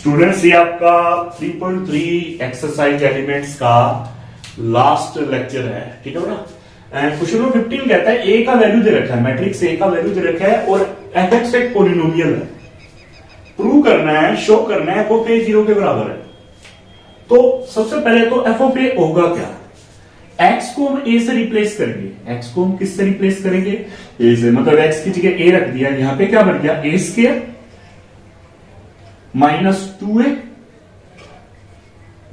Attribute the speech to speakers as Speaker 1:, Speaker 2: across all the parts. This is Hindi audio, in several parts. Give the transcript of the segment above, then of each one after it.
Speaker 1: स्टूडेंट्स, ये आपका 3.3 एक्सरसाइज एलिमेंट्स का लास्ट लेक्चर है, ठीक है ना। क्वेश्चन नंबर 15 कहता है ए का वैल्यू दे रखा है, मैट्रिक्स ए का वैल्यू दे रखा है और एफ एक्स एक पॉलिनोमियल है। प्रूव करना है, शो करना है एफ ऑफ ए 0 के बराबर है। तो सबसे पहले तो एफ ऑफ ए होगा क्या? एक्स को हम ए से रिप्लेस करेंगे। एक्स को हम किससे रिप्लेस करेंगे? ए से। मतलब एक्स की जगह ए रख दिया, यहां पे क्या बन गया? ए स्क्वायर -2a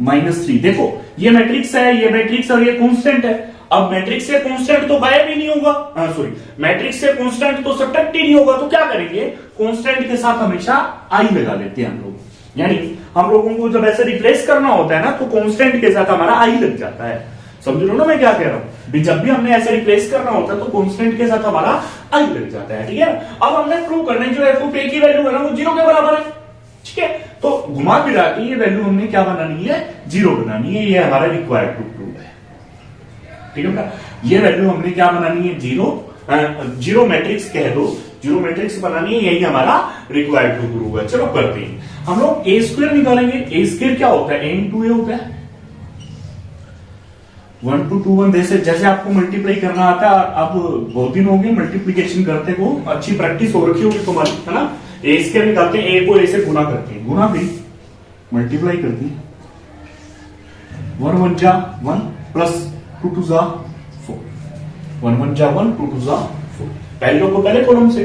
Speaker 1: -3। देखो ये मैट्रिक्स है, ये मैट्रिक्स और ये कांस्टेंट है। अब मैट्रिक्स से कांस्टेंट तो गायब ही नहीं होगा, सॉरी मैट्रिक्स से कांस्टेंट तो सब्ट्रैक्ट ही नहीं होगा। तो क्या करेंगे? कांस्टेंट के साथ हमेशा आई लगा लेते हैं हम लोग। यानी हम लोगों को जब ऐसे रिप्लेस करना होता है ना, तो कांस्टेंट के साथ हमारा आई लग जाता है। समझ लो ना मैं क्या कह रहा हूं? जब भी हमने ऐसे रिप्लेस करना होता है तो कांस्टेंट के साथ हमारा आई लग जाता है, ठीक है। अब हमने प्रूव करना है जो एफ ऑफ ए की वैल्यू है ना वो 0 के बराबर है, ठीक है। तो घुमा फिरा के ये वैल्यू हमने क्या बनानी है? 0 बनानी है। ये हमारा रिक्वायर्ड टू प्रूव है, ठीक है बेटा। ये वैल्यू हमने क्या बनानी है? 0 मैट्रिक्स कह दो, 0 मैट्रिक्स बनानी है। यही हमारा रिक्वायर्ड टू प्रूव है। चलो करते हैं। हम लोग ए स्क्वायर निकालेंगे। ए स्क्वायर क्या होता है? ए इंटू ए होता है। 1 2 2 1 जैसे आपको मल्टीप्लाई करना आता है। अब बहुत दिन हो गए मल्टीप्लीकेशन करते को, अच्छी प्रैक्टिस हो रखी होगी तुम्हारी, है ना। ए स्क्वायर निकालते हैं, ए को ए से गुना करते हैं, गुना भी मल्टीप्लाई करते हैं। 1 1 जा 1 प्लस 2 2 जा 4, 1 1 जा 1 2 2 जा 4। पहली रो को पहले कॉलम से,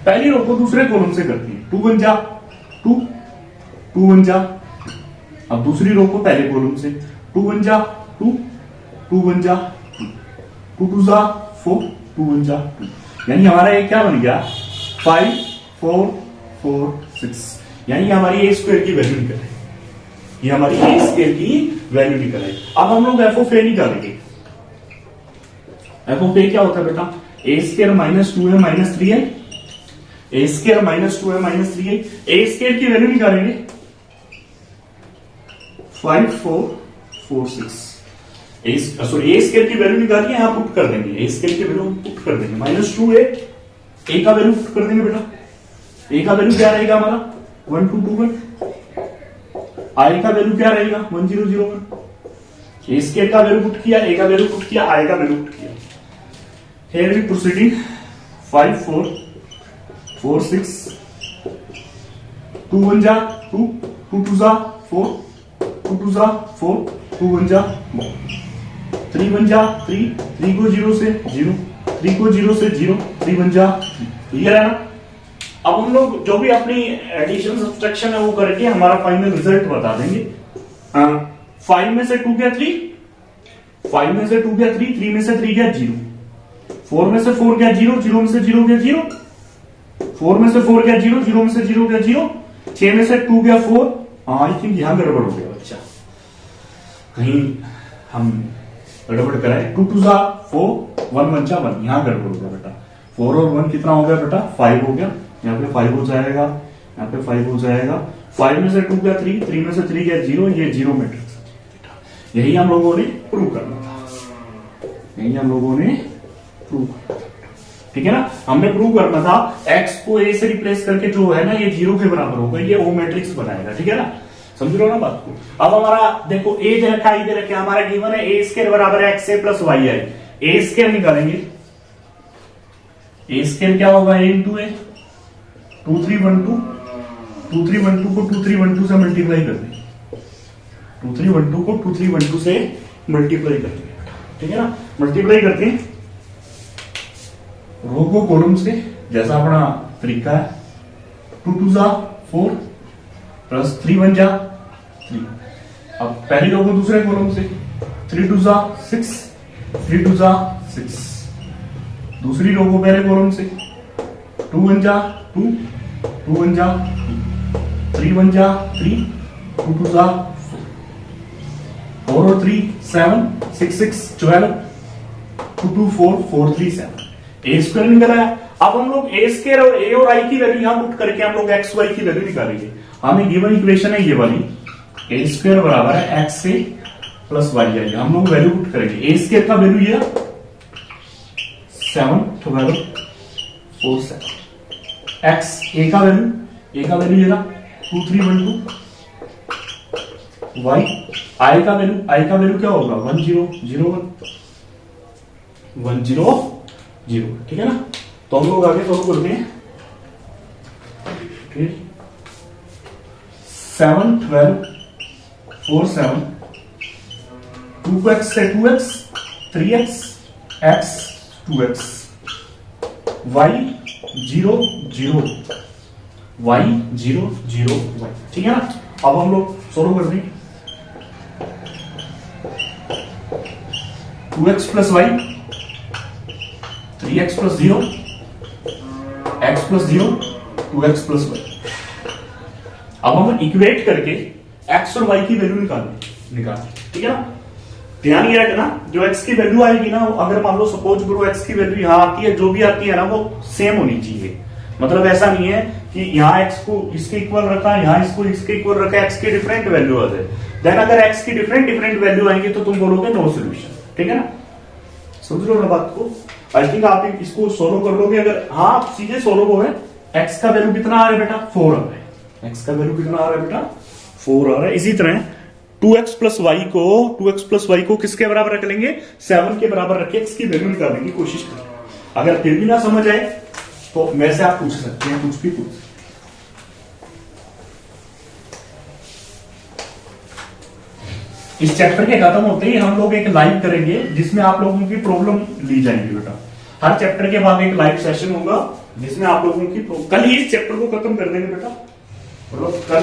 Speaker 1: पहली रो को दूसरे कॉलम से करते हैं। 2 1 जा 2, 2 1 जा। अब दूसरी रो को पहले कॉलम से, 2 1 जा 2, 2 1 जा 2, 2 2 जा 4, 2 1 जा 2। यानी हमारा ये क्या बन गया? 5 4 4 6। यानी हमारी ए स्क्वायर की वैल्यू निकल है। ये हमारी ए स्क्वायर की वैल्यू निकल है। अब हम लोग एफ ऑफ ए निकालेंगे। एफ ऑफ ए क्या होता है बेटा? ए स्क्वायर -2a -3a, ए स्क्वायर -2a -3a। ए स्क्वायर की वैल्यू निकालेंगे 5 4 4 6। सॉरी ए स्क्वायर की वैल्यू निकालिए, यहां पुट कर देंगे। ए स्क्वायर की वैल्यू पुट कर देंगे -2a। ए का वैल्यू पुट कर देंगे बेटा। ए का वैल्यू क्या रहेगा हमारा? 1 2 2 1। आई का वैल्यू क्या रहेगा? 1 0 0 1। ए स्क्वायर का वैल्यू पुट किया, ए का वैल्यू पुट किया, आई का वैल्यू पुट किया। हियर वी प्रोसीडिंग 5 4 4 6, 2 1 जा 2, 2 2 जा 4, 2 2 जा 4, 2 1 जा 3 1 जा 3, 3 को 0 से 0, 3 को 0 से 0, 3 1 जा 3। क्लियर है ना? अब हम लोग जो भी अपनी एडिशन सब्ट्रैक्शन है वो करके हमारा फाइनल रिजल्ट बता देंगे। 5 में से 2 गया 3, 5 में से 2 गया 3, 3 में से 3 गया 0, 4 में से 4 गया 0, 0 में से 0 गया 0, 4 में से 4 गया 0, 0 में से 0 गया 0, 6 में से 2 गया 4। आई थिंक यहां गड़बड़ हो गया बच्चा, कहीं हम गड़बड़ कराए। 2 2 जा 4, 1 1 जा 1, यहां गड़बड़ हो गया बेटा। 4 और 1 कितना हो गया बेटा? 5 हो गया। यहाँ पे 5 हो जाएगा, यहाँ पे 5 हो जाएगा। 5 में से 2 गया 3, 3 में से 3 गया 0, ये 0 मैट्रिक्स। यही हम लोगों ने प्रूव करना था, यही हम लोगों ने प्रूव करना था, ठीक है ना। हमने प्रूव करना था एक्स को ए से रिप्लेस करके जो है ना ये 0 के बराबर होगा, ये ओ मैट्रिक्स बनाएगा, ठीक है ना। समझ लो ना बात को। अब हमारा देखो ए दे रखा है, दे रखा है, हमारा गिवन है ए स्क्वायर बराबर है एक्स ए प्लस वाई है। ए स्क्वायर निकालेंगे। ए स्क्वायर क्या होगा? ए इंटू ए। 2 3 1 2, 2 3 1 2 को 2 3 1 2 से मल्टीप्लाई कर देंगे। 2 3 1 2 को 2 3 1 2 से मल्टीप्लाई कर देंगे, ठीक है ना। मल्टीप्लाई करते हैं रो को कॉलम से, जैसा अपना तरीका है। 2 2 जा 4 प्लस 3 1 जा 3। अब पहली रो को दूसरे कॉलम से, 3 2 जा 6, 3 2 जा 6। दूसरी रो को पहले कॉलम से, 2 1 जा 2, 2 1 जा 3, 1 जा 3, 2 2 जा 4 और 3 7, 6 6 12, 2 2 4 4 3 7। ए स्क्वायर निकला है। अब हम लोग ए स्क्वायर और ए और आई की वैल्यू यहां पुट करके हम लोग एक्स वाई की वैल्यू निकालेंगे। हमें गिवन इक्वेशन है ये वाली, ए स्क्वायर बराबर है एक्स ए प्लस वाई आई। हम लोग वैल्यू पुट करेंगे। ए स्क्वायर का वैल्यू ये 7 12 4 7। एक्स ए का वैल्यू ये ना 2 3 1 2 y, i का वैल्यू क्या होगा 1 0 0 1 1 0 0, ठीक है ना। तो हम लोग आगे सॉल्व करते हैं। 7 12 4 7, 2x से 2x 3x x 2x, y 0 0 y 0 0 y, ठीक है ना। अब हम लोग सोल्व कर दें। 2x plus y, 3x plus 0, x plus 0, 2x plus y. अब हम इक्वेट करके x और y की वैल्यू निकालें, ठीक है ना। ध्यान ये रखना, जो x की वैल्यू आएगी ना, अगर मान लो सपोज करो x की वैल्यू यहां आती है, जो भी आती है ना वो सेम होनी चाहिए। मतलब ऐसा नहीं है कि यहाँ x को इसके इक्वल रखा, यहाँ इसको इसके इक्वल रखा, x की डिफरेंट वैल्यू आ जाए। देन अगर x की डिफरेंट वैल्यू आएंगे तो तुम बोलोगे नो सोल्यूशन, ठीक है ना। समझ लो ना बात को। आई थिंक आप इसको सोल्व कर लोगे। अगर हाँ आप सीधे सोल्व हो गए। x का वैल्यू कितना आ रहा है बेटा 4 आ रहा है। x का वैल्यू कितना आ रहा है बेटा 4 आ रहा है। इसी तरह 2x प्लस वाई को किसके बराबर रख लेंगे 7 के बराबर रख के x की वैल्यू निकालने की कोशिश करें। अगर फिर भी ना समझ आए तो मेरे से आप पूछ सकते हैं, कुछ भी पूछ सकते हैं। इस चैप्टर के खत्म होते ही हम लोग एक लाइव करेंगे जिसमें आप लोगों की प्रॉब्लम ली जाएंगी बेटा। हर चैप्टर के बाद एक लाइव सेशन होगा जिसमें आप लोगों की कल ही इस चैप्टर को खत्म कर देंगे बेटा। मतलब कल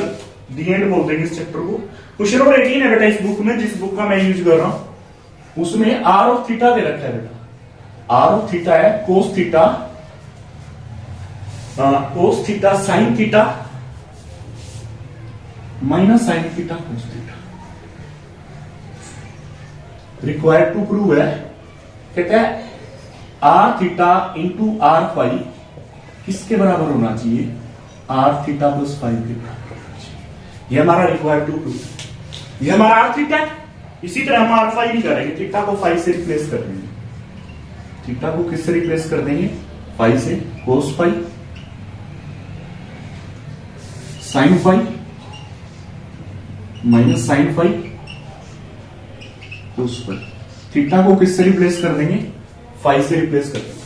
Speaker 1: दी एंड बोल देंगे इस चैप्टर को। क्वेश्चन नंबर 18 है बेटा इस बुक में, जिस बुक का मैं यूज कर रहा हूं उसमें आर ऑफ थीटा दे रखा है बेटा। आर ऑफ थीटा है cos theta sine theta minus sine theta cos theta. Required to prove है, कहते हैं R theta into R five किसके बराबर होना चाहिए आर थीटा प्लस 5 के बराबर होना चाहिए। ये हमारा रिक्वायर्ड टू प्रूव। ये हमारा आर थीटा है। इसी तरह हम आर फाइव नहीं करेंगे, थीटा को 5 से रिप्लेस कर देंगे। थीटा को किससे रिप्लेस कर देंगे 5 से, कोस 5 साइन 5 माइनस साइन 5 कोस 5। थीटा को किससे रिप्लेस कर देंगे 5 से रिप्लेस कर देंगे।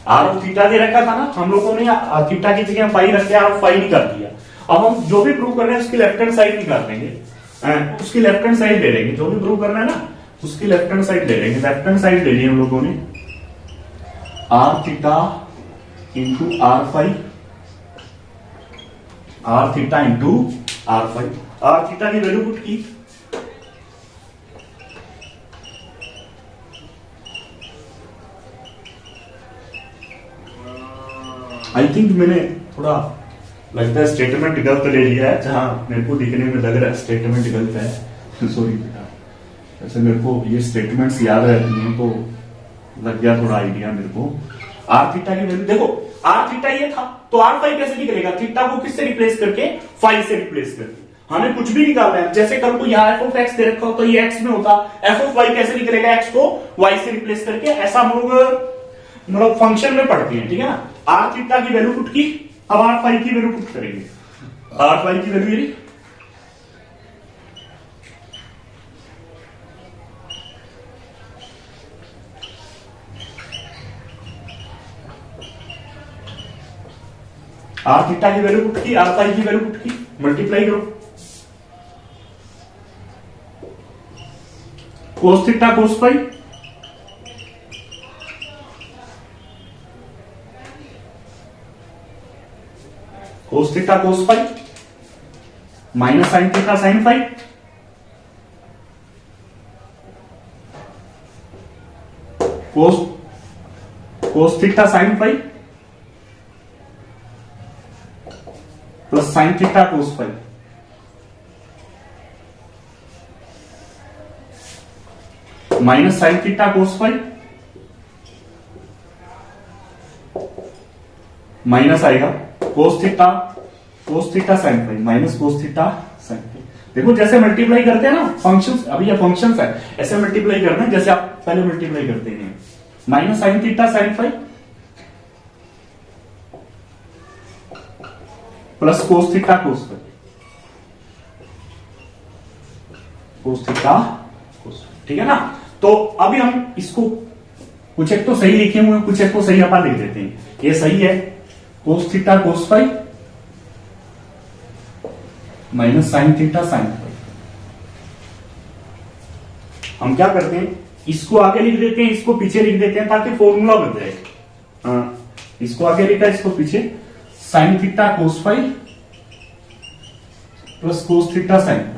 Speaker 1: आर ऑफ थीटा दे रखा था ना हम लोगों ने, थीटा की जगह 5 रख के आर ऑफ 5 निकाल दिया। अब हम जो भी प्रूव कर रहे हैं उसकी लेफ्ट हैंड साइड निकाल लेंगे, उसकी लेफ्ट हैंड साइड ले लेंगे। जो भी प्रूव करना है ना उसकी लेफ्ट हैंड साइड ले लेंगे। लेफ्ट हैंड साइड ले ली हम लोगों ने R theta into R 5, R theta into R 5। R theta की वैल्यू पुट की, आई थिंक मैंने थोड़ा लगता है स्टेटमेंट गलत ले लिया है। जहां मेरे को दिखने में लग रहा है स्टेटमेंट गलत है, सॉरी बेटा। वैसे मेरे को ये स्टेटमेंट्स याद रहती हैं तो लग गया थोड़ा आइडिया मेरे को। आर थीटा की वैल्यू देखो, आर थीटा ये था तो आर 5 कैसे निकलेगा, थीटा को किससे रिप्लेस करके 5 से रिप्लेस करके। हमें कुछ भी निकालना है, जैसे कल को यहाँ एफ ऑफ एक्स दे रखा हो तो ये एक्स में होता, एफ ऑफ वाई कैसे निकलेगा एक्स को वाई से रिप्लेस करके। ऐसा हम लोग मतलब फंक्शन में पढ़ते हैं, ठीक है ना। आर थीटा की वैल्यू पुट की, अब आर 5 की वैल्यू पुट करेंगे। आर 5 की वैल्यू ये आर थीटा की वैल्यू पुट की, आर 5 की वैल्यू पुट की, मल्टीप्लाई करो। Cos theta cos 5 cos theta cos 5 minus sine theta sine 5 cos theta sine 5 plus sine theta cos 5 minus sine theta cos 5 minus आएगा cos theta sine 5 minus cos theta sine 5। देखो जैसे मल्टीप्लाई करते हैं ना फंक्शंस, अभी ये फंक्शंस है, ऐसे मल्टीप्लाई करना है जैसे आप पहले मल्टीप्लाई करते हैं। Minus sine theta sine 5 plus cos theta cos 5 cos theta कोस, ठीक है ना। तो अभी हम इसको कुछ एक तो सही लिखे हुए हैं, कुछ एक को सही अपन लिख देते हैं। ये सही है cos theta cos phi minus sine theta sine phi. हम क्या करते हैं, इसको आगे लिख देते हैं, इसको पीछे लिख देते हैं ताकि फॉर्मूला बन जाए। इसको आगे लिखा, इसको पीछे, sine theta cos phi plus cos theta sine phi.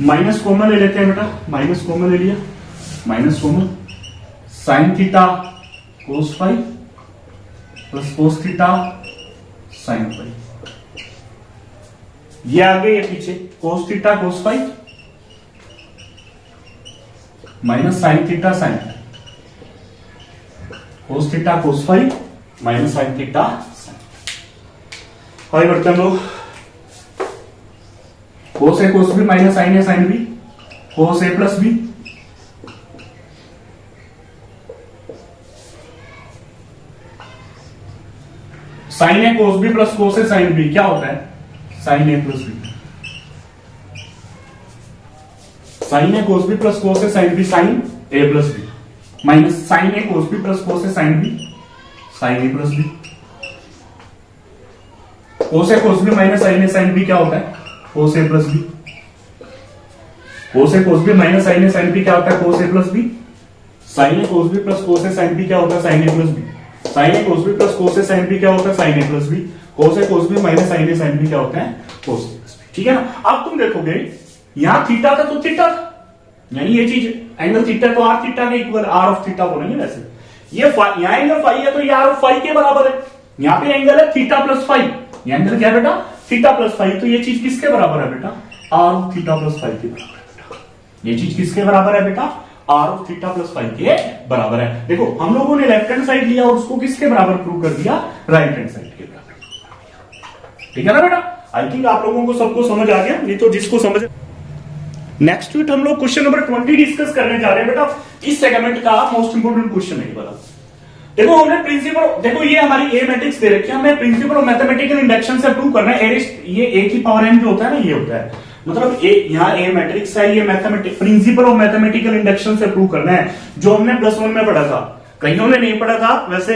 Speaker 1: Minus common ले लेते हैं बेटा, माइनस कॉमन ले लिया, minus common, sine theta cos phi plus cos theta sine phi. ये आगे ये पीछे, cos theta cos phi minus sine theta sine phi, cos theta cos phi minus sine theta sine. आगे बढ़ते हैं लोग, cos A cos B minus sine A sine B, cos A plus B, sine A cos B plus cos A sine B क्या होता है, sign A plus B, sine A cos B plus cos A sine B, sine A plus B, minus sine A cos B plus cos A sine B, sine A plus B, cos A cos B minus sine A sine B क्या होता है, कोस A plus B, cos A cos B minus sine A sine B क्या होता है, कोस A plus B, sine A cos B plus cos A sine B क्या होता है, sign A plus B, sine A cos B plus cos A sine B क्या होता है, sign A plus B, cos A cos B minus sine A sine B क्या होता है, कोस ए प्लस बी, ठीक है ना। अब तुम देखोगे यहां थीटा था तो थीटा था, यानी ये चीज एंगल थीटा तो आर थीटा के इक्वल, आर ऑफ थीटा बोलेंगे वैसे। ये यहां एंगल फाई है तो ये आर ऑफ फाई के बराबर है। यहां पे एंगल है थीटा प्लस फाई, ये एंगल क्या है बेटा, थीटा प्लस फाई, तो ये चीज किसके बराबर है बेटा, R of theta plus phi के बराबर है बेटा। ये चीज किसके बराबर है बेटा, R of theta plus phi के बराबर है। देखो हम लोगों ने लेफ्ट हैंड साइड लिया और उसको किसके बराबर प्रूव कर दिया, राइट हैंड साइड के बराबर, ठीक है ना बेटा। आई थिंक आप लोगों को सबको समझ आ गया, नहीं तो जिसको समझ। नेक्स्ट वीक हम लोग क्वेश्चन नंबर 20 डिस्कस करने जा रहे हैं बेटा। इस सेगमेंट का मोस्ट इंपोर्टेंट क्वेश्चन है वाला। देखो हमने प्रिंसिपल, देखो ये हमारी ए मैट्रिक्स दे रखी है, हमें प्रिंसिपल ऑफ मैथमेटिकल इंडक्शन से प्रूव करना है। ये ए की पावर एन जो होता है ना, ये होता है, मतलब ए, यहाँ ए मैट्रिक्स है, ये mathematic principal of mathematical induction से प्रूव करना है, जो हमने +1 में पढ़ा था। कईयों ने नहीं पढ़ा था वैसे,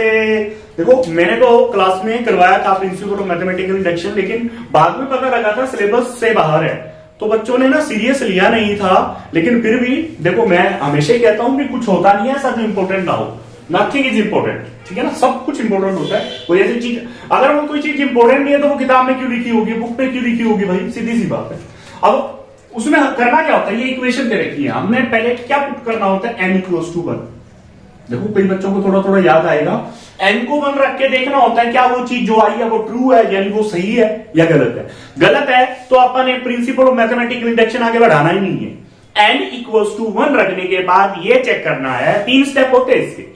Speaker 1: देखो मैंने तो क्लास में करवाया था प्रिंसिपल ऑफ मैथमेटिकल इंडक्शन, लेकिन बाद में पता लगा था सिलेबस से बाहर है, तो बच्चों ने ना सीरियस लिया नहीं था। लेकिन फिर भी देखो मैं हमेशा ही कहता हूं कि कुछ होता नहीं है ऐसा जो इंपॉर्टेंट ना हो, नथिंग इज इंपॉर्टेंट, ठीक है ना, सब कुछ इंपॉर्टेंट होता है। कोई ऐसी चीज, अगर वो कोई चीज इंपॉर्टेंट नहीं है तो वो किताब में क्यों लिखी होगी, बुक में क्यों लिखी होगी भाई, सीधी सी बात है। अब उसमें करना क्या होता है, ये इक्वेशन दे रखी है, हमने पहले क्या पुट करना होता है, n = 1। देखो कई बच्चों को थोड़ा थोड़ा याद आएगा, n को 1 रख के देखना होता है क्या वो चीज जो आई है वो ट्रू है, यानी वो सही है या गलत है। गलत है तो अपन ने प्रिंसिपल ऑफ मैथमेटिकल इंडक्शन आगे बढ़ाना ही नहीं है। n = 1 रखने के बाद ये चेक करना है, 3 स्टेप होते हैं इसके।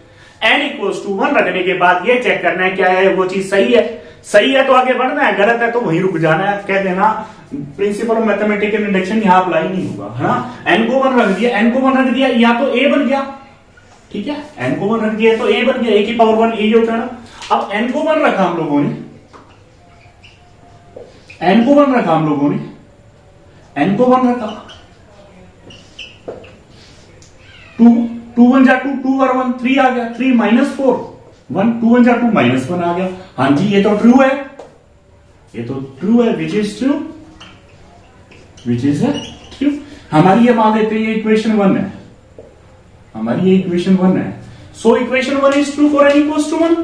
Speaker 1: n = 1 रखने के बाद ये चेक करना है क्या है वो चीज सही है, सही है तो आगे बढ़ना है, गलत है तो वहीं रुक जाना है, कह देना प्रिंसिपल ऑफ मैथमेटिकल इंडक्शन यहां अप्लाई नहीं होगा, है ना। n को 1 रख दिया, n को 1 रख दिया, या तो a बन गया, ठीक है, n को 1 रख दिया तो a बन गया, a की पावर 1 a होता है ना। अब n को 1 रखा हम लोगों ने, n को 1 रखा हम लोगों ने, n को 1 रखा, 2 1 जा 2, 2 और 1 3 आ गया, 3 -4 1, 2 1 जा 2 -1 आ गया। हाँ जी ये तो ट्रू है, ये तो ट्रू है, which is true, which is true. हमारी ये मान लेते हैं ये इक्वेशन 1 है, हमारी ये इक्वेशन 1 है। So equation 1 is true for n = 1।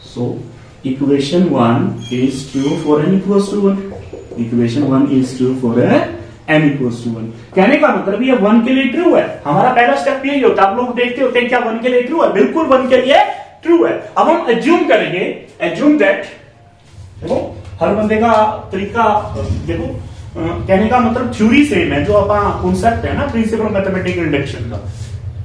Speaker 1: So equation 1 is true for n = 1। Equation 1 is true for n = 1। कहने का मतलब ये 1 के लिए ट्रू है। हमारा पहला स्टेप यही होता है, आप लोग देखते होते हैं क्या 1 के लिए ट्रू है, बिल्कुल 1 के लिए ट्रू है। अब हम एज्यूम करेंगे, एज्यूम दैट, देखो हर बंदे का तरीका, देखो कहने का मतलब थ्योरी सेम है, जो अपना कॉन्सेप्ट है ना प्रिंसिपल ऑफ मैथमेटिकल इंडक्शन का,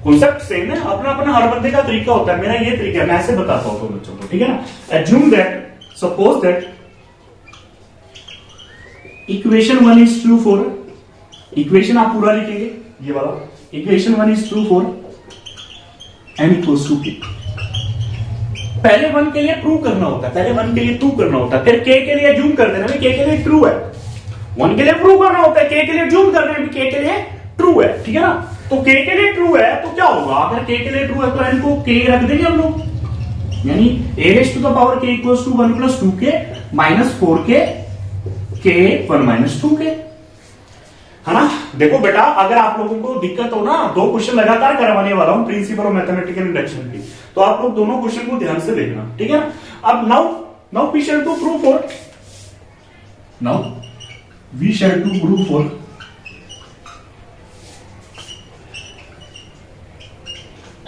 Speaker 1: कॉन्सेप्ट सेम है, अपना अपना हर बंदे का तरीका होता है। मेरा ये तरीका है, मैं ऐसे बताता हूं बच्चों को, ठीक है ना। Assume that, suppose that equation 1 is true for, equation आप पूरा लिखेंगे ये वाला, equation 1 is true for n = k। पहले वन के लिए प्रूव करना होता है, पहले वन के लिए प्रूव करना होता है, फिर के लिए जूम कर देना के लिए ट्रू है। वन के लिए प्रूव करना होता है, के लिए जूम कर देना के लिए ट्रू है, ठीक है ना। तो के लिए ट्रू है तो क्या होगा, अगर के लिए ट्रू है तो एन को के रख देंगे हम लोग, यानी a raise to the power k equals to 1 plus 2k minus 4k k 1 minus 2k, है ना। देखो बेटा, अगर आप लोगों को दिक्कत हो ना, 2 क्वेश्चन लगातार करवाने वाला हूं प्रिंसिपल और मैथमेटिकल इंडक्शन की, तो आप लोग दोनों क्वेश्चन को ध्यान से देखना, ठीक है। अब now we shall to prove for, now we shall to prove for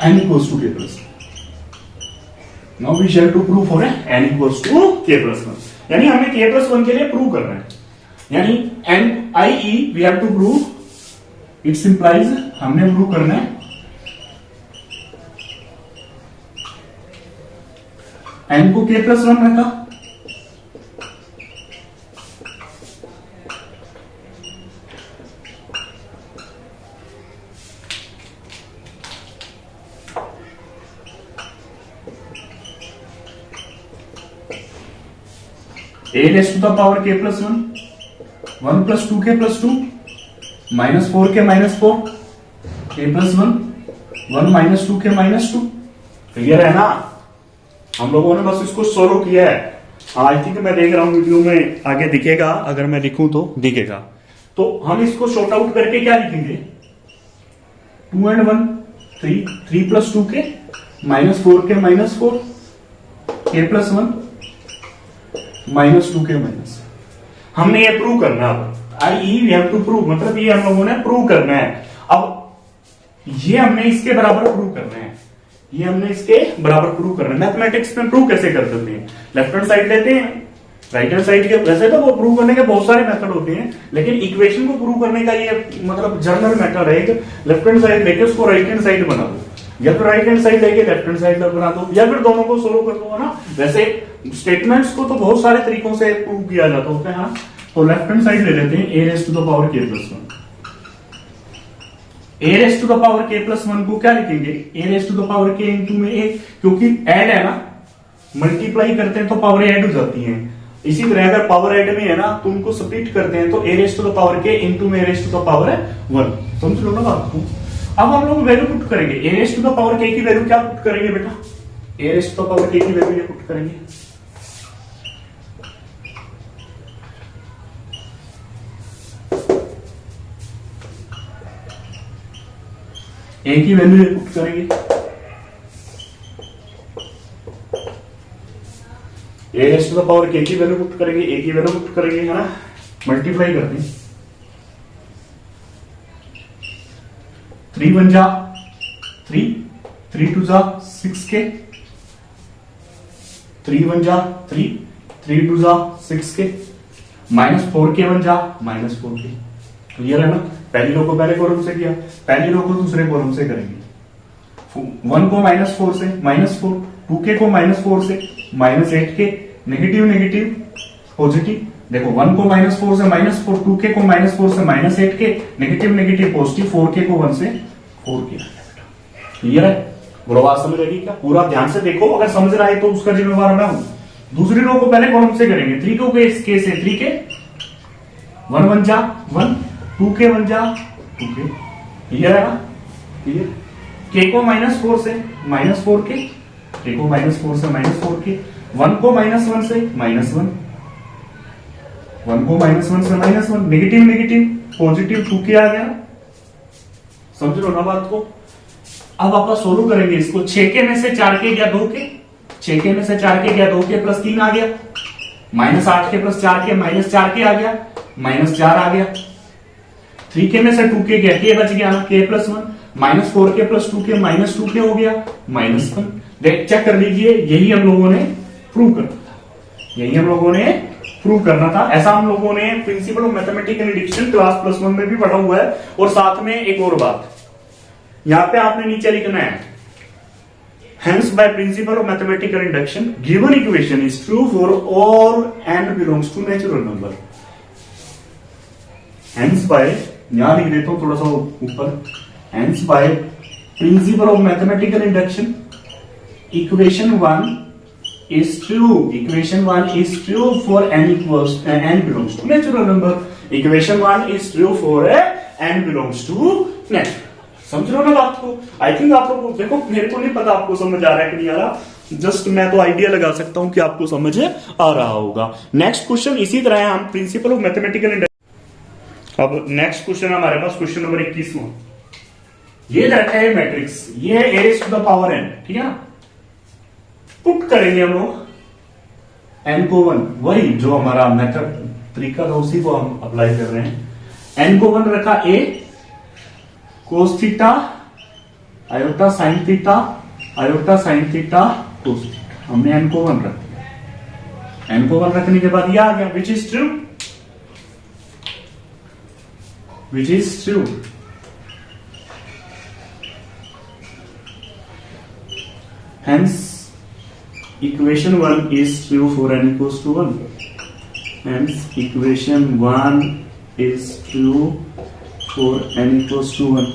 Speaker 1: n equals to k plus 1. Now we shall to prove for n equals to k plus 1. यानी हमें k plus 1 के लिए प्रूव करना है, यानी n i.e. we have to prove, it implies हमने प्रूव करना है n को k plus 1 रखा, a raise to the power k plus 1 1 plus 2k plus 2 minus 4k minus 4 k plus 1 1 minus 2k minus 2। Clear है ना, हम लोगों ने बस इसको सोल्व किया है। आई थिंक मैं देख रहा हूं वीडियो में आगे दिखेगा, अगर मैं लिखूं तो दिखेगा। तो हम इसको शॉर्ट आउट करके क्या लिखेंगे, 2 and 1 3 plus 2k minus 4k minus 4 k plus 1 minus 2k minus, हमने ये प्रूव करना है। अब आई वी हैव टू प्रूव, मतलब ये हम लोगों ने प्रूव करना है। अब ये हमने इसके बराबर प्रूव करना है, ये हमने इसके बराबर प्रूव करना है। मैथमेटिक्स में प्रूव कैसे कर सकते हैं, लेफ्ट हैंड साइड लेते हैं, राइट हैंड साइड के, वैसे तो वो प्रूव करने के बहुत सारे मेथड होते हैं, लेकिन इक्वेशन को प्रूव करने का ये मतलब जनरल मेथड है, लेफ्ट हैंड साइड लेके उसको राइट हैंड साइड बना दो, या फिर राइट हैंड साइड लेके लेफ्ट हैंड साइड बना दो, या फिर दोनों को सोल्व कर दो, है ना। वैसे स्टेटमेंट्स को तो बहुत सारे तरीकों से प्रूव किया जाता होता है, हाँ। तो लेफ्ट हैंड साइड ले लेते हैं, a raise to the power k plus 1, a raise to the power k plus 1 को क्या लिखेंगे, a raise to the power k into में a, क्योंकि ऐड है ना, मल्टीप्लाई करते हैं तो पावर ऐड हो जाती है। इसी तरह अगर पावर ऐड में है ना तो उनको स्प्लिट करते हैं, तो a raise to the power k into में a raise to the power 1, समझ लो ना बात को। अब हम लोग वैल्यू पुट करेंगे, a raise to the power k की वैल्यू क्या पुट करेंगे बेटा, a raise to the power k की वैल्यू ये पुट करेंगे, a की वैल्यू ये पुट करेंगे, a raise to the power k की वैल्यू पुट करेंगे, a की वैल्यू पुट करेंगे, है ना, मल्टीप्लाई करते हैं, 3 1 जा 3 3 2 जा 6k, 3 1 जा 3 3 2 जा 6k माइनस 4k 1 जा माइनस 4k। क्लियर है ना, पहली रो को पहले कॉलम से किया, पहली रो को दूसरे कॉलम से करेंगे। 1 को माइनस 4 से माइनस 4, 2k को माइनस 4 से minus 8k, negative negative positive, देखो 1 को माइनस 4 से माइनस 4, 2k को माइनस 4 से minus 8k, negative negative positive, 4k को 1 से 4k। क्लियर है, बुरा बात समझ आएगी क्या, पूरा ध्यान से देखो, अगर समझ रहा है तो उसका जिम्मेवार मैं हूं। दूसरी रो को पहले कॉलम से करेंगे, 3 को k से 3k, 1 1 जा 1, 2k 1 जा 2k। क्लियर है ना, क्लियर। k को माइनस 4 से माइनस 4k, k को माइनस 4 से माइनस 4k, 1 को माइनस 1 से माइनस 1, 1 को माइनस 1 से minus 1, negative negative positive 2k आ गया, समझ लो ना बात को। अब आप सोल्व करेंगे इसको, 6k में से 4k गया 2k, 6k में से 4k गया 2k प्लस 3 आ गया, minus 8k plus 4k minus 4k आ गया, माइनस 4 आ गया, 3k में से 2k गया, k बच गया ना, k plus 1, minus 4k plus 2k minus 2k हो गया, माइनस 1। देख चेक कर लीजिए, यही हम लोगों ने प्रूव करना था, यही हम लोगों ने प्रूव करना था। ऐसा हम लोगों ने principal of mathematical induction class plus 1 में भी पढ़ा हुआ है। और साथ में एक और बात, यहां पे आपने नीचे लिखना है, hence by principle of mathematical induction given equation is true for all n belongs to natural number। hence by, यहां लिख देता हूं थोड़ा सा ऊपर, hence by principle of mathematical induction equation 1 is true. Equation 1 is true for n belongs to natural number. Equation 1 is true for n belongs to natural. समझ रहे हो ना बात को? आई थिंक आप लोग देखो, मेरे को नहीं पता आपको समझ आ रहा है कि नहीं आ रहा, जस्ट मैं तो आइडिया लगा सकता हूं कि आपको समझ आ रहा होगा। नेक्स्ट क्वेश्चन इसी तरह है, हम प्रिंसिपल ऑफ मैथमेटिकल। अब नेक्स्ट क्वेश्चन हमारे पास क्वेश्चन नंबर 21वां। ये रखा है मैट्रिक्स, ये है a raised to the power n, ठीक है ना। पुट करेंगे हम लोग n को 1, वही जो हमारा मेथड तरीका था उसी को हम अप्लाई कर रहे हैं। n को 1 रखा a cos theta iota sign theta iota sign theta cos theta, हमने n को 1 रख दिया। n को 1 रखने के बाद ये आ गया which is true, which is true. Hence, equation 1 is true for n equals to 1. Hence, equation 1 is true for n equals to 1.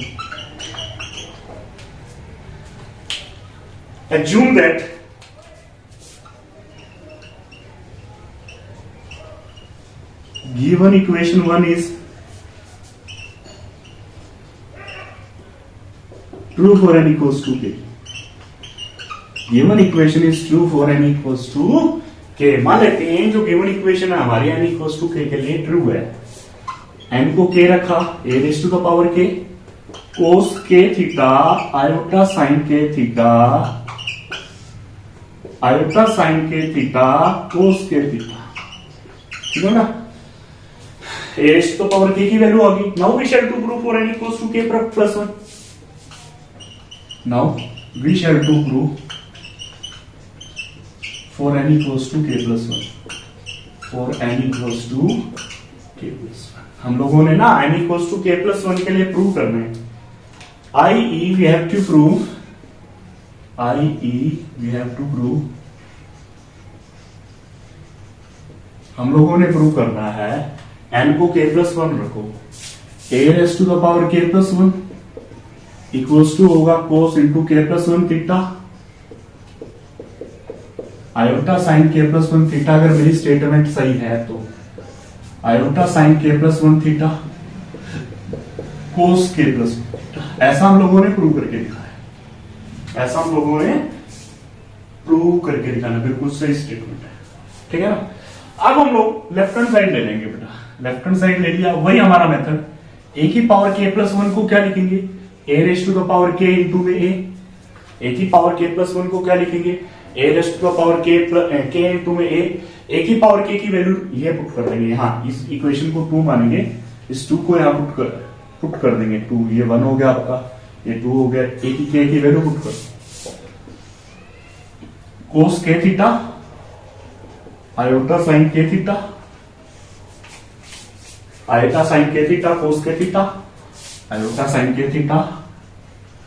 Speaker 1: Assume that given equation 1 is true for n equals to k. Given equation is true for n equals to k. मान लेते हैं जो given equation है हमारी n equals to k के लिए ट्रू है। n को k रखा, a raised to the power k cos k theta iota sign k theta iota sign k theta cos k theta, ठीक है ना। a raised to the power k की वैल्यू आ गई। Now we shall to prove for n equals to k plus 1. Now we shall to prove for n equals to k plus 1. For n equals to k plus 1. हम लोगों ने ना n equals to k plus 1 के लिए प्रूव करना है। i.e. we have to prove, i.e. we have to prove, हम लोगों ने प्रूव करना है n को k plus 1 रखो, a raised to the power k plus 1 equals to होगा cos into k plus 1 theta iota sine के प्लस 1 थीटा। अगर मेरी स्टेटमेंट सही है तो आयोटा साइन के प्लस 1 थीटा कोस के प्लस 1 थीटा। ऐसा हम लोगों ने प्रूव करके दिखाया, ऐसा हम लोगों ने प्रूव करके दिखाना, बिल्कुल सही स्टेटमेंट है, ठीक है ना। अब हम लोग लेफ्ट हैंड साइड ले लेंगे बेटा, लेफ्ट हैंड साइड ले लिया, वही हमारा मेथड। ए की पावर के प्लस 1 को क्या लिखेंगे, a raised to the power k into में a की पावर k plus 1 को क्या लिखेंगे, a raised to the power k into में a की पावर k की वैल्यू ये पुट कर देंगे यहाँ, इस इक्वेशन को 2 मानेंगे, इस 2 को यहाँ पुट कर देंगे। 2 ये 1 हो गया आपका, ये 2 हो गया, a की k की वैल्यू पुट कर कोस k theta iota sign k theta iota sign k theta cos k theta iota sine के थीटा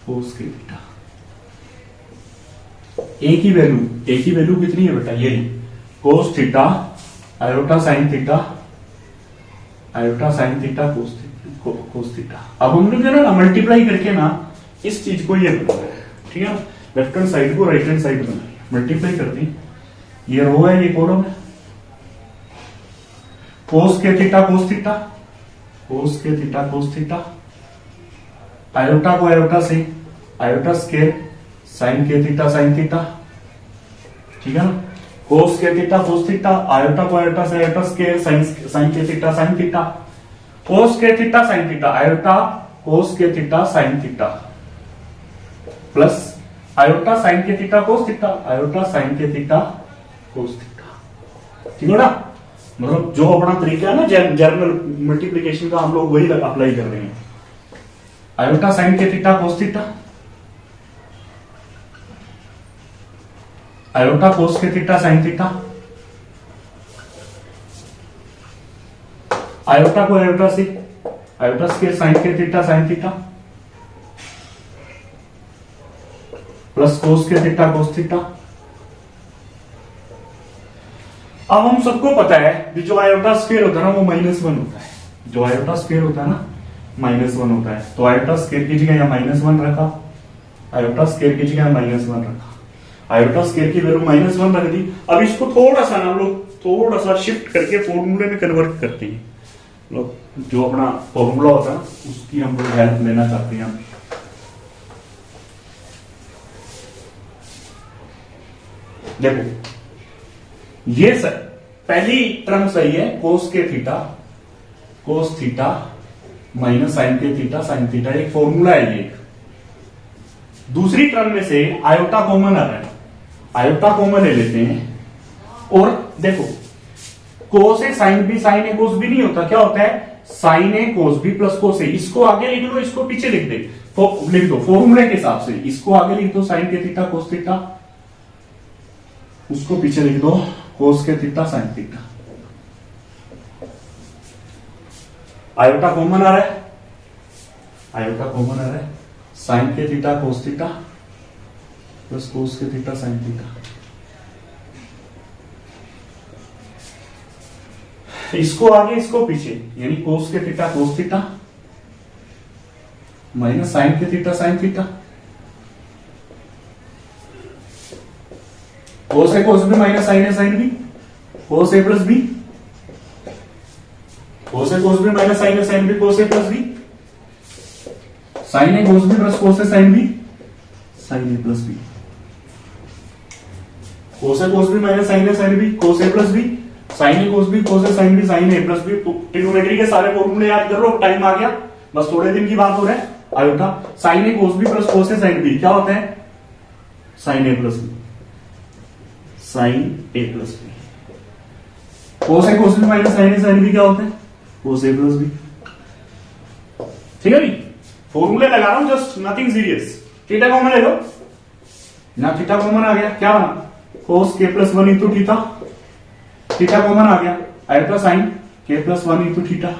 Speaker 1: कोस के थीटा। ए की वैल्यू कितनी है बेटा, ये कोस theta iota sign theta cos theta. अब हम लोग ना मल्टीप्लाई करके ना इस चीज को ये बनाना है, ठीक है। लेफ्ट हैंड साइड को राइट हैंड साइड बनाना है, मल्टीप्लाई करते हैं, ये रो है ये कॉलम है। कोस के थीटा कोस थीटा कोस के थीटा कोस थीटा, आयोटा को आयोटा से आयोटा स्केयर साइन के थीटा साइन थीटा, ठीक है ना। कोस के थीटा कोस थीटा आयोटा को आयोटा से आयोटा स्केयर साइन के थीटा साइन थीटा, कोस के theta sine theta iota cos के theta sine theta plus iota sine के theta cos theta iota sine के थीटा कोस थीटा, ठीक है ना। मतलब जो अपना तरीका है ना जनरल मल्टीप्लीकेशन का, हम लोग वही अप्लाई कर रहे हैं। आयोटा साइन के theta cos theta iota cos के थीटा साइन थीटा, आयोटा को आयोटा से आयोटा स्केयर साइन के theta sine theta plus cos के थीटा कोस थीटा। अब हम सबको पता है कि जो आयोटा स्क्वायर होता है ना वो -1 होता है, जो आयोटा स्क्वायर होता है ना -1 होता है। तो आयोटा स्क्वायर की जगह यहाँ -1 रखा, आयोटा स्क्वायर की जगह -1 रखा। आयोटा स्केयर की वैल्यू -1 रख दी। अब इसको थोड़ा सा ना हम लोग थोड़ा सा शिफ्ट करके फॉर्मूले में कन्वर्ट करते हैं। लोग जो अपना फॉर्मूला होता है उसकी हम लोग हेल्प लेना चाहते हैं। देखो ये सर पहली टर्म सही है, कोस के theta cos theta minus sine के थीटा साइन थीटा, एक फॉर्मूला है ये। दूसरी टर्म में से आयोटा कॉमन आ रहा है, आयोटा कॉमन ले लेते हैं और देखो कोस A sine B sine A cos B नहीं होता, क्या होता है sign A cos B plus cos ए। इसको आगे लिख लो, इसको पीछे लिख दे, लिख दो फॉर्मूले के हिसाब से। इसको आगे लिख दो साइन के थीटा कोस थीटा, उसको पीछे लिख दो कोस के theta sine theta. Iota common आ रहा है, आयोटा कॉमन आ रहा है, साइन के theta cos theta plus cos के थीटा साइन थीटा। इसको आगे इसको पीछे, यानी कोस के theta cos theta minus sine के theta sine theta. Cos A cos B minus sine A sine B, cos A plus B, cos A cos B minus sine A sine B, cos A plus B, sine A cos B plus cos A sine B, sine A plus B, cos A cos B minus sine A sine B, cos A plus B, sine A cos B cos A sine B, sine A plus B. Trigonometry के सारे फॉर्मूले याद कर लो, टाइम आ गया, बस थोड़े दिन की बात हो रहा है। Iota sine A cos B plus cos A sine B क्या होता है sign A plus B, sine A plus B. Cos A cos B minus sine A sine B क्या होता है कोस ए प्लस बी। ठीक है भाई, फॉर्मूले लगा रहा हूं, just nothing serious. Theta common ले लो ना, थीटा कॉमन आ गया, क्या बना कोस के plus 1 into theta, theta common आ गया, आयोटा साइन के plus 1 into theta,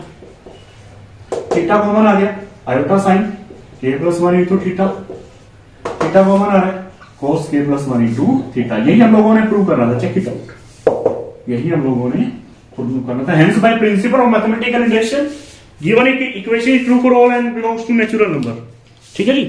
Speaker 1: theta common आ गया, आयोटा साइन के plus 1 into theta, theta common आ रहा है कोस के प्लस 1 इंटू थीटा। यही हम लोगों ने प्रूव करना था, चेक इट आउट, यही हम लोगों ने प्रूव करना था। Hence by principle of mathematical induction given equation is true for all n belongs to natural number. ठीक है जी।